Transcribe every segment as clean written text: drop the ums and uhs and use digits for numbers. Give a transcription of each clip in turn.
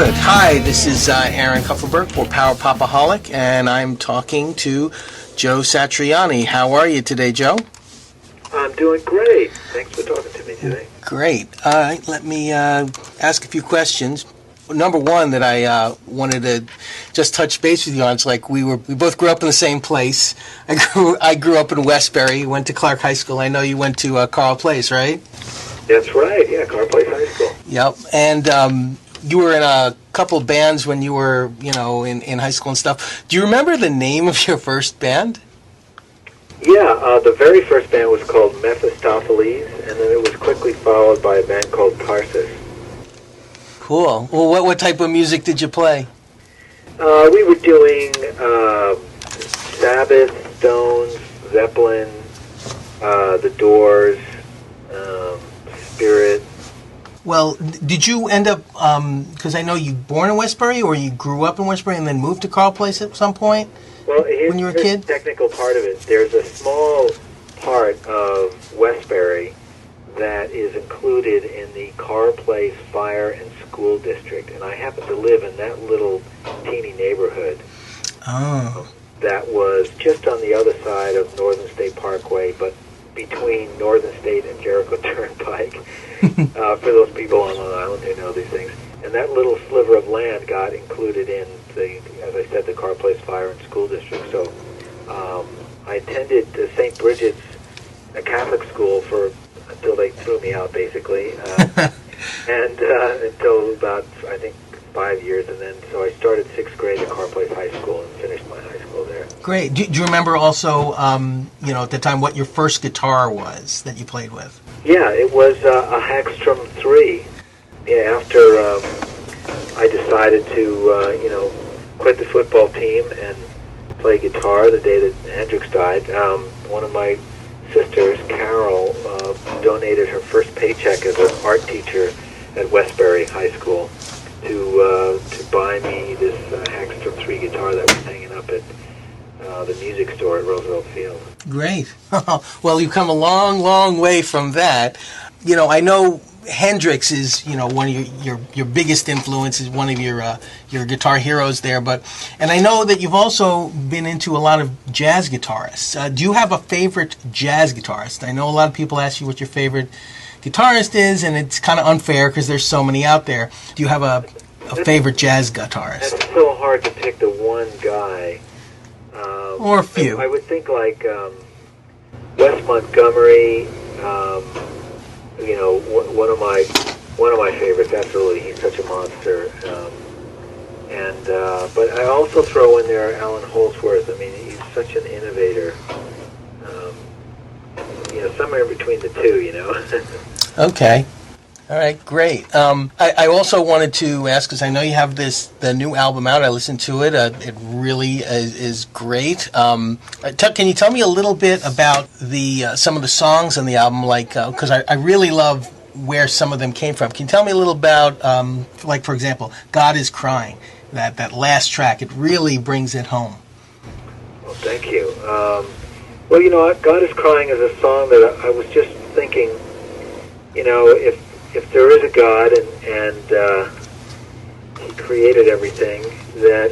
Good. Hi, this is Aaron Kupferberg for Power Popaholic, and I'm talking to Joe Satriani. How are you today, Joe? I'm doing great. Thanks for talking to me today. Great. All right, let me ask a few questions. Number one that I wanted to just touch base with you on, it's like we both grew up in the same place. I grew up in Westbury, went to Clark High School. I know you went to Carl Place, right? That's right, yeah, Carl Place High School. Yep, and you were in a couple of bands when you were, in high school and stuff. Do you remember the name of your first band? Yeah, the very first band was called Mephistopheles, and then it was quickly followed by a band called Tarsus. Cool. Well, what type of music did you play? We were doing Sabbath, Stones, Zeppelin, The Doors, Spirit. Well, did you end up, because I know you were born in Westbury, or you grew up in Westbury and then moved to Carl Place at some point when you were a kid? Here's the technical part of it. There's a small part of Westbury that is included in the Carl Place Fire and School District, and I happen to live in that little teeny neighborhood. Oh. That was just on the other side of Northern State Parkway, but between Northern State and Jericho Turnpike. For those people on Long Island who know these things. And that little sliver of land got included in as I said, the Carl Place Fire and School District. So I attended St. Bridget's, a Catholic school, until they threw me out, basically, and until about, I think, 5 years, and then so I started 6th grade at Carl Place High School and finished my high school there. Great. Do you remember also, at the time, what your first guitar was that you played with? Yeah, it was a Hagstrom 3. Yeah, after I decided to, quit the football team and play guitar the day that Hendrix died, one of my sisters, Carol, donated her first paycheck as an art teacher at Westbury High School to buy me this Hagstrom 3 guitar that was hanging up at the music store at Roosevelt Field. Great. Well, you've come a long, long way from that. I know Hendrix is, one of your biggest influences, one of your guitar heroes there. And I know that you've also been into a lot of jazz guitarists. Do you have a favorite jazz guitarist? I know a lot of people ask you what your favorite guitarist is, and it's kind of unfair because there's so many out there. Do you have a favorite jazz guitarist? That's so hard to pick the one guy. Or a few. I would think like Wes Montgomery. One of my favorites. Absolutely, he's such a monster. But I also throw in there Alan Holdsworth. I mean, he's such an innovator. Somewhere in between the two. Okay. All right, great. I also wanted to ask, because I know you have the new album out. I listened to it. It really is great. Can you tell me a little bit about some of the songs on the album? Because I really love where some of them came from. Can you tell me a little about, for example, God is Crying, that last track? It really brings it home. Well, thank you. God is Crying is a song that I was just thinking, if there is a God and he created everything, that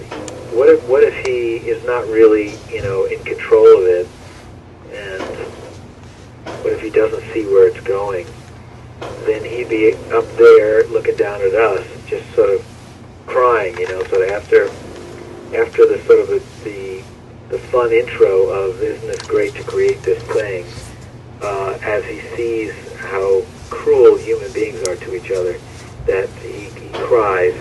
what if he is not really in control of it, and what if he doesn't see where it's going? Then he'd be up there looking down at us, just sort of crying, So after the sort of the fun intro of "Isn't this great to create this thing?" As he sees how cruel human beings are to each other, that he cries,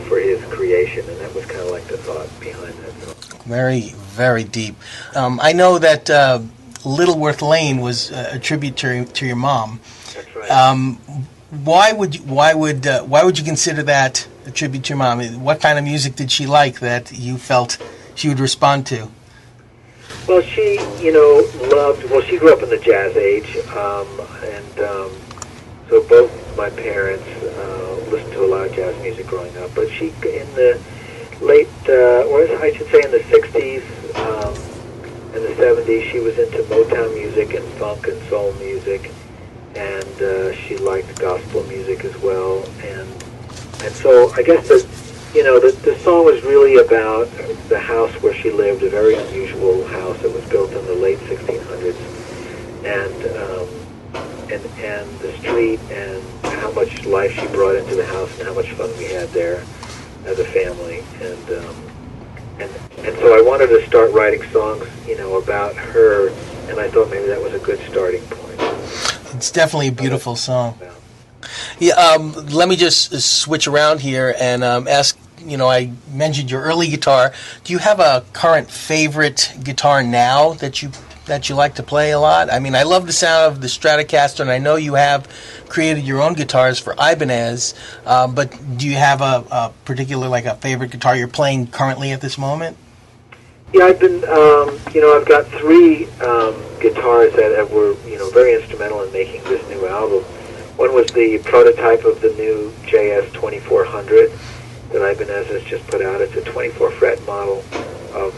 for his creation, and that was kind of like the thought behind that song. Very, very deep. I know that Littleworth Lane was a tribute to your mom. That's right. Why would you consider that a tribute to your mom? What kind of music did she like that you felt she would respond to? Well, she, she grew up in the jazz age, and so both my parents listened to a lot of jazz music growing up. But she, in the late, or I should say in the 60s and the 70s, she was into Motown music and funk and soul music, and she liked gospel music as well. And so I guess that the song was really about the house where she lived, a very unusual house that was built in the late 1600s, and the street, and how much life she brought into the house, and how much fun we had there as a family, and so I wanted to start writing songs, about her, and I thought maybe that was a good starting point. It's definitely a beautiful song. Yeah, let me just switch around here and ask, I mentioned your early guitar. Do you have a current favorite guitar now that you like to play a lot? I mean, I love the sound of the Stratocaster, and I know you have created your own guitars for Ibanez, but do you have a particular, like a favorite guitar you're playing currently at this moment? Yeah, I've been, I've got three guitars that were, very instrumental in making this new album. One was the prototype of the new JS 2400 that Ibanez has just put out. It's a 24-fret model of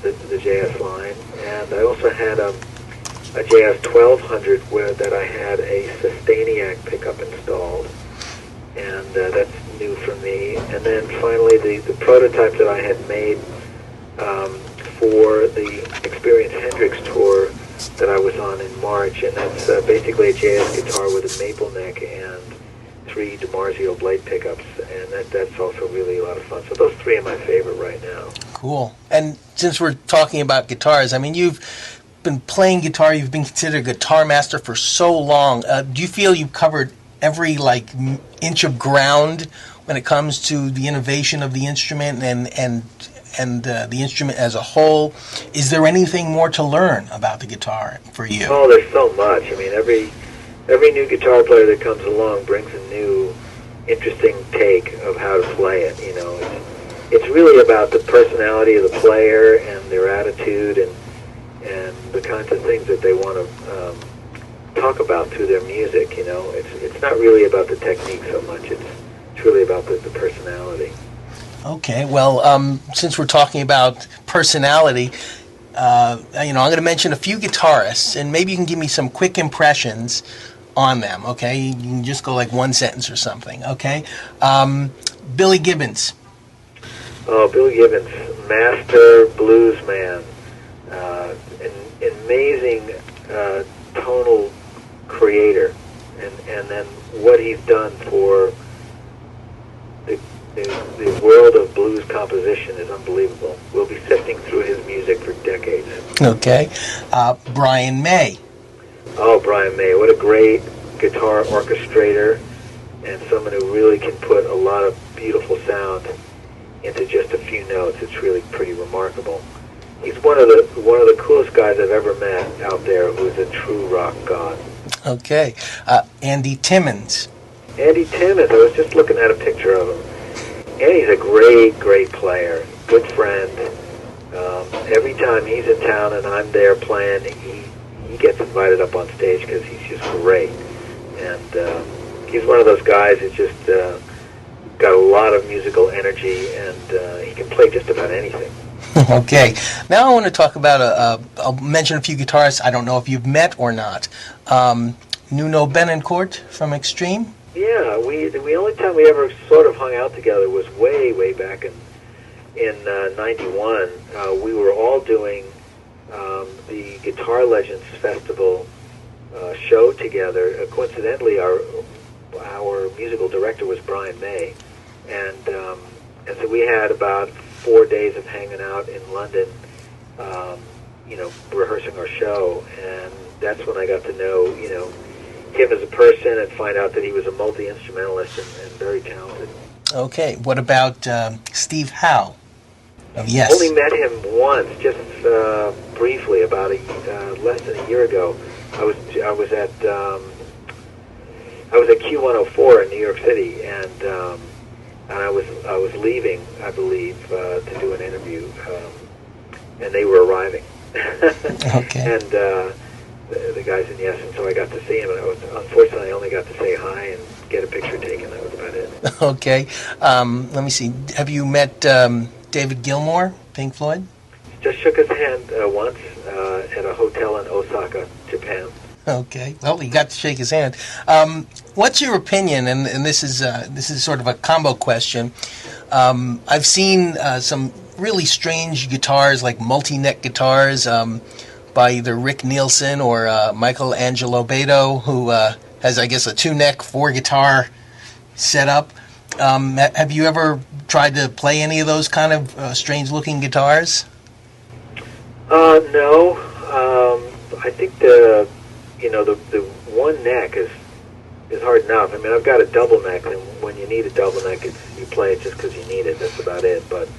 the JS line. And I also had a JS 1200 that I had a Sustainiac pickup installed. And that's new for me. And then finally the prototype that I had made for the Experience Hendrix tour that I was on in March, and that's basically a JS guitar with a maple neck and 3 DiMarzio blade pickups, and that's also really a lot of fun. So those three are my favorite right now. Cool. And since we're talking about guitars, I mean, you've been playing guitar, you've been considered a guitar master for so long. Do you feel you've covered every inch of ground when it comes to the innovation of the instrument and the instrument as a whole? Is there anything more to learn about the guitar for you? Oh, there's so much. I mean, every new guitar player that comes along brings a new, interesting take of how to play it. It's really about the personality of the player and their attitude and the kinds of things that they want to talk about through their music. It's not really about the technique so much. It's really about the personality. Okay, well, since we're talking about personality, I'm going to mention a few guitarists, and maybe you can give me some quick impressions on them, okay? You can just go like one sentence or something, okay? Billy Gibbons. Oh, Billy Gibbons, master blues man, an amazing tonal creator, and then what he's done for the world of blues composition is unbelievable. We'll be sifting through his music for decades. Okay. Brian May. Oh, Brian May. What a great guitar orchestrator and someone who really can put a lot of beautiful sound into just a few notes. It's really pretty remarkable. He's one of the coolest guys I've ever met out there who's a true rock god. Okay. Andy Timmons. Andy Timmons. I was just looking at a picture of him. Andy's a great, great player, good friend. Every time he's in town and I'm there playing, he gets invited up on stage because he's just great. And he's one of those guys who's just got a lot of musical energy, and he can play just about anything. Okay. Now I want to talk about, I'll mention a few guitarists I don't know if you've met or not. Nuno Benancourt from Extreme. Yeah, the only time we ever sort of hung out together was way back in '91. We were all doing the Guitar Legends Festival show together. Coincidentally, our musical director was Brian May, and so we had about 4 days of hanging out in London, rehearsing our show, and that's when I got to know him as a person and find out that he was a multi-instrumentalist and very talented. Okay, what about Steve Howe? Yes. Only met him once, just briefly, about less than a year ago. I was at Q104 in New York City, and I was leaving, I believe, to do an interview, and they were arriving. Okay. And the guys in Yes, and so I got to see him, and unfortunately I only got to say hi and get a picture taken. That was about it. Okay. Let me see. Have you met David Gilmour, Pink Floyd? Just shook his hand once at a hotel in Osaka, Japan. Okay. Well, you got to shake his hand. What's your opinion, and this is sort of a combo question, I've seen some really strange guitars, like multi-neck guitars, by either Rick Nielsen or Michael Angelo Beto, who has, I guess, a two-neck, four-guitar setup. Have you ever tried to play any of those kind of strange-looking guitars? No. I think the one neck is hard enough. I mean, I've got a double neck, and when you need a double neck, you play it just because you need it. That's about it. But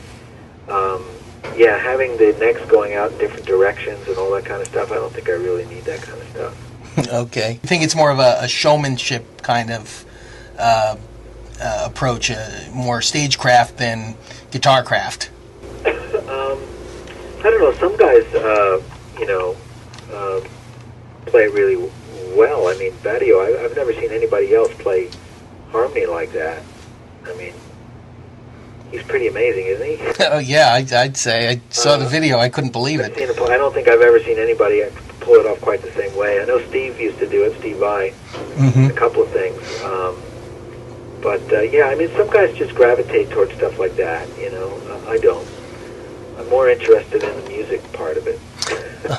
yeah, having the necks going out in different directions and all that kind of stuff, I don't think I really need that kind of stuff. Okay. I think it's more of a showmanship kind of approach, more stagecraft than guitarcraft. I don't know. Some guys, play really well. I mean, Badio, I've never seen anybody else play harmony like that. I mean, he's pretty amazing, isn't he? Oh, yeah, I'd say. I saw the video. I couldn't believe it. I don't think I've ever seen anybody pull it off quite the same way. I know Steve used to do it, Steve Vai, a couple of things. Yeah, I mean, some guys just gravitate towards stuff like that, I don't. I'm more interested in the music part of it.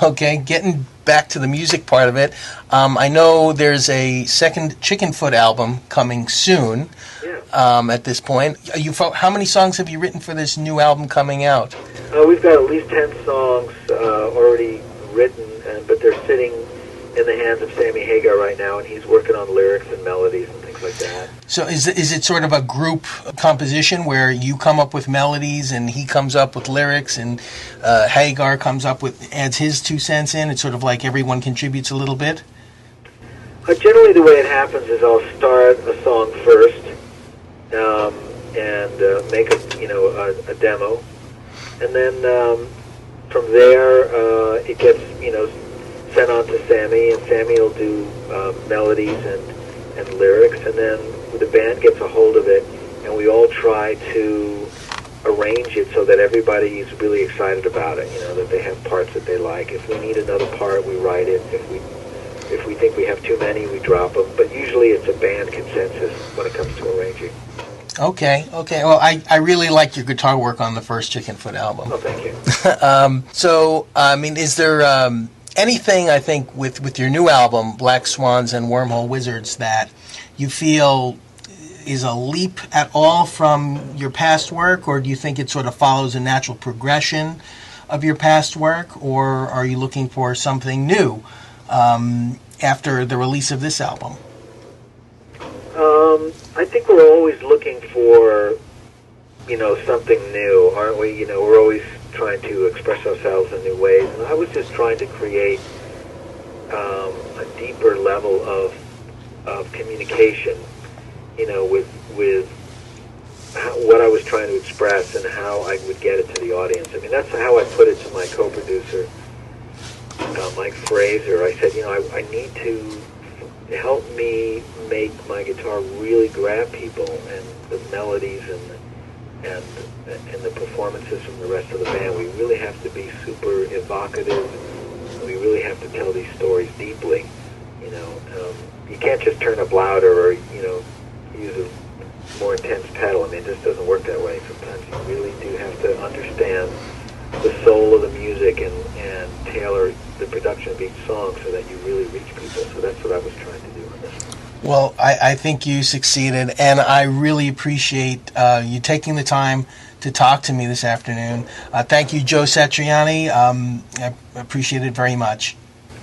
Okay, getting back to the music part of it, I know there's a second Chickenfoot album coming soon. Yeah. At this point, how many songs have you written for this new album coming out? We've got at least 10 songs already written, but they're sitting in the hands of Sammy Hagar right now, and he's working on lyrics and melodies and things like that. So is it sort of a group composition where you come up with melodies and he comes up with lyrics and Hagar adds his 2 cents in? It's sort of like everyone contributes a little bit? Generally the way it happens is I'll start a song first and make a demo, and then from there it gets sent on to Sammy, and Sammy will do melodies and lyrics, and then the band gets a hold of it, and we all try to arrange it so that everybody's really excited about it, that they have parts that they like. If we need another part, we write it. If we think we have too many, we drop them. But usually it's a band consensus when it comes to arranging. Okay. Well, I really liked your guitar work on the first Chickenfoot album. Oh, thank you. So, I mean, is there anything, I think, with your new album, Black Swans and Wormhole Wizards, that you feel is a leap at all from your past work, or do you think it sort of follows a natural progression of your past work, or are you looking for something new after the release of this album? I think we're always looking for, something new, aren't we? We're always trying to express ourselves in new ways. And I was just trying to create a deeper level of communication, with what I was trying to express and how I would get it to the audience. I mean, that's how I put it to my co-producer, Mike Fraser. I said, I need to help me make my guitar really grab people, and the melodies and the performances from the rest of the band. We really have to be super evocative. We really have to tell these stories deeply. You can't just turn up louder or use a more intense pedal. I mean, it just doesn't work that way. Sometimes you really do have to understand the soul of the music and tailor the production of each song so that you really reach people. So that's what I was trying to do on this one. Well, I think you succeeded, and I really appreciate you taking the time to talk to me this afternoon. Thank you, Joe Satriani. I appreciate it very much.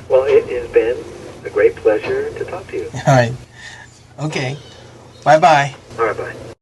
Well, it has been a great pleasure to talk to you. All right. Okay. Bye-bye. All right, bye.